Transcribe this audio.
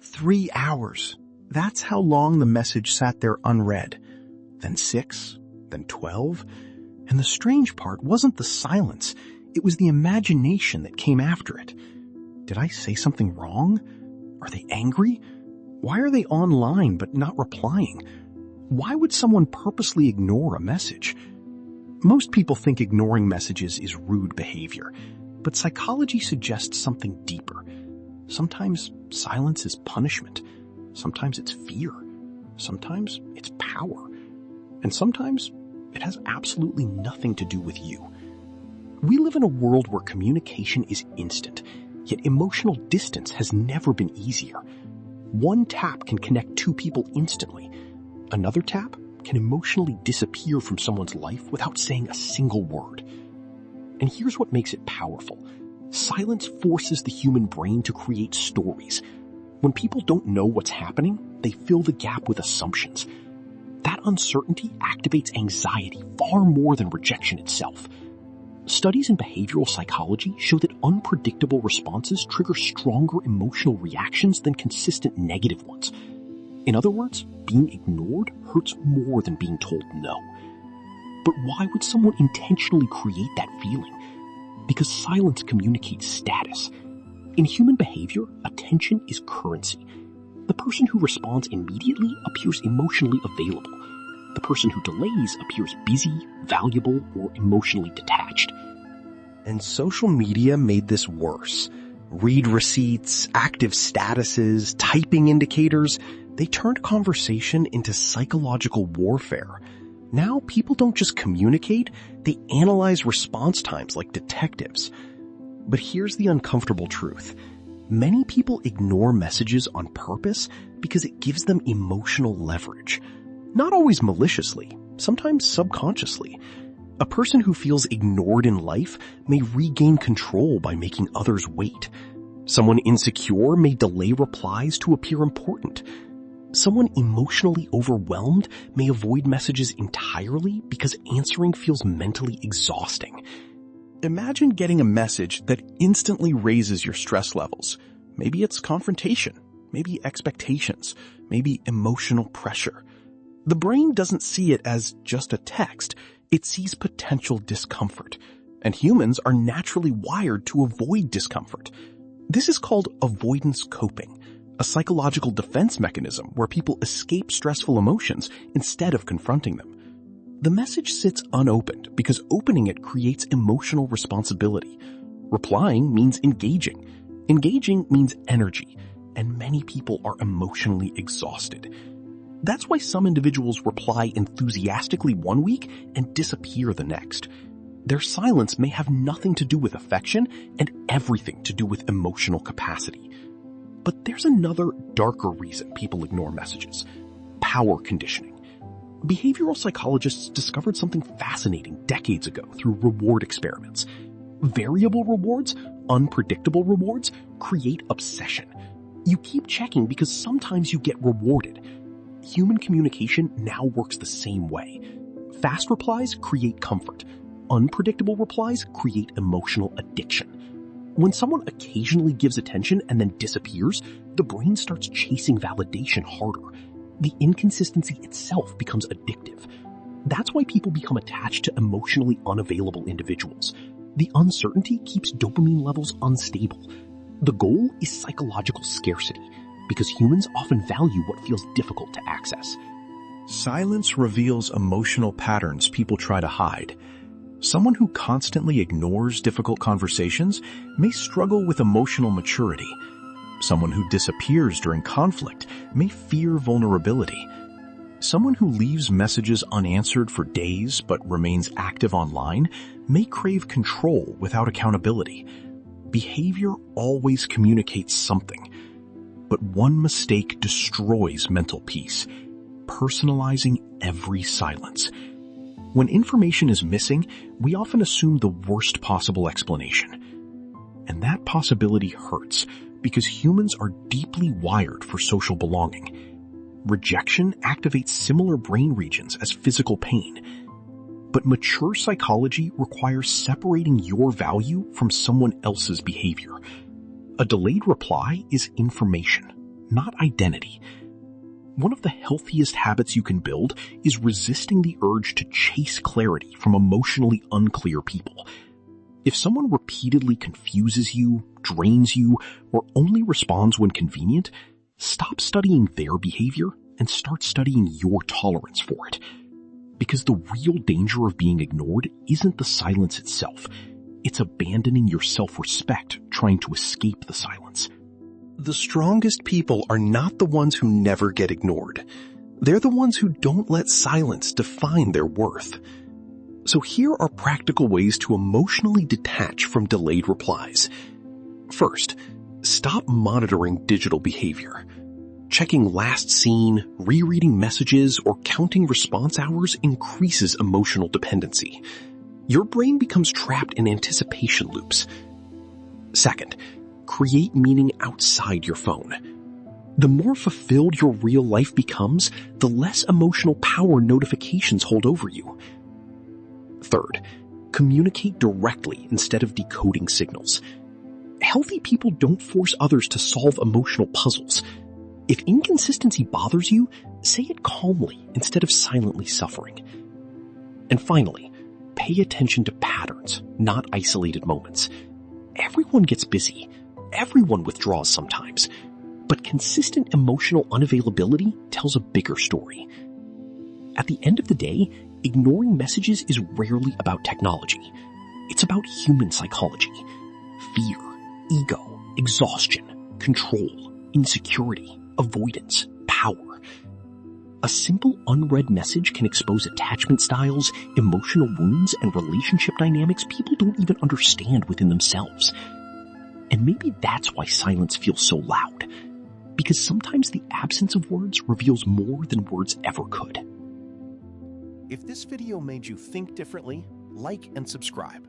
3 hours. That's how long the message sat there unread. Then 6, then 12. And the strange part wasn't the silence. It was the imagination that came after it. Did I say something wrong? Are they angry? Why are they online but not replying? Why would someone purposely ignore a message? Most people think ignoring messages is rude behavior, but psychology suggests something deeper. Sometimes silence is punishment. Sometimes it's fear. Sometimes it's power. And sometimes it has absolutely nothing to do with you. We live in a world where communication is instant, yet emotional distance has never been easier. One tap can connect two people instantly. Another tap can emotionally disappear from someone's life without saying a single word. And here's what makes it powerful. Silence forces the human brain to create stories. When people don't know what's happening, they fill the gap with assumptions. That uncertainty activates anxiety far more than rejection itself. Studies in behavioral psychology show that unpredictable responses trigger stronger emotional reactions than consistent negative ones. In other words, being ignored hurts more than being told no. But why would someone intentionally create that feeling? Because silence communicates status. In human behavior, attention is currency. The person who responds immediately appears emotionally available. The person who delays appears busy, valuable, or emotionally detached. And social media made this worse. Read receipts, active statuses, typing indicators, they turned conversation into psychological warfare. Now people don't just communicate, they analyze response times like detectives. But here's the uncomfortable truth. Many people ignore messages on purpose because it gives them emotional leverage. Not always maliciously, sometimes subconsciously. A person who feels ignored in life may regain control by making others wait. Someone insecure may delay replies to appear important. Someone emotionally overwhelmed may avoid messages entirely because answering feels mentally exhausting. Imagine getting a message that instantly raises your stress levels. Maybe it's confrontation, maybe expectations, maybe emotional pressure. The brain doesn't see it as just a text. It sees potential discomfort. And humans are naturally wired to avoid discomfort. This is called avoidance coping, a psychological defense mechanism where people escape stressful emotions instead of confronting them. The message sits unopened because opening it creates emotional responsibility. Replying means engaging. Engaging means energy, and many people are emotionally exhausted. That's why some individuals reply enthusiastically one week and disappear the next. Their silence may have nothing to do with affection and everything to do with emotional capacity. But there's another darker reason people ignore messages: power conditioning. Behavioral psychologists discovered something fascinating decades ago through reward experiments. Variable rewards, unpredictable rewards, create obsession. You keep checking because sometimes you get rewarded. Human communication now works the same way. Fast replies create comfort. Unpredictable replies create emotional addiction. When someone occasionally gives attention and then disappears, the brain starts chasing validation harder. The inconsistency itself becomes addictive. That's why people become attached to emotionally unavailable individuals. The uncertainty keeps dopamine levels unstable. The goal is psychological scarcity, because humans often value what feels difficult to access. Silence reveals emotional patterns people try to hide. Someone who constantly ignores difficult conversations may struggle with emotional maturity. Someone who disappears during conflict may fear vulnerability. Someone who leaves messages unanswered for days but remains active online may crave control without accountability. Behavior always communicates something. But one mistake destroys mental peace: personalizing every silence. When information is missing, we often assume the worst possible explanation. And that possibility hurts because humans are deeply wired for social belonging. Rejection activates similar brain regions as physical pain. But mature psychology requires separating your value from someone else's behavior. A delayed reply is information. not identity. One of the healthiest habits you can build is resisting the urge to chase clarity from emotionally unclear people. If someone repeatedly confuses you, drains you, or only responds when convenient, stop studying their behavior and start studying your tolerance for it. Because the real danger of being ignored isn't the silence itself. It's abandoning your self-respect trying to escape the silence. The strongest people are not the ones who never get ignored. They're the ones who don't let silence define their worth. So here are practical ways to emotionally detach from delayed replies. First, stop monitoring digital behavior. Checking last seen, rereading messages, or counting response hours increases emotional dependency. Your brain becomes trapped in anticipation loops. Second, create meaning outside your phone. The more fulfilled your real life becomes, the less emotional power notifications hold over you. Third, communicate directly instead of decoding signals. Healthy people don't force others to solve emotional puzzles. If inconsistency bothers you, say it calmly instead of silently suffering. And finally, pay attention to patterns, not isolated moments. Everyone gets busy. Everyone withdraws sometimes. But consistent emotional unavailability tells a bigger story. At the end of the day, ignoring messages is rarely about technology. It's about human psychology. Fear, ego, exhaustion, control, insecurity, avoidance, power. A simple unread message can expose attachment styles, emotional wounds, and relationship dynamics people don't even understand within themselves. And maybe that's why silence feels so loud. Because sometimes the absence of words reveals more than words ever could. If this video made you think differently, like and subscribe.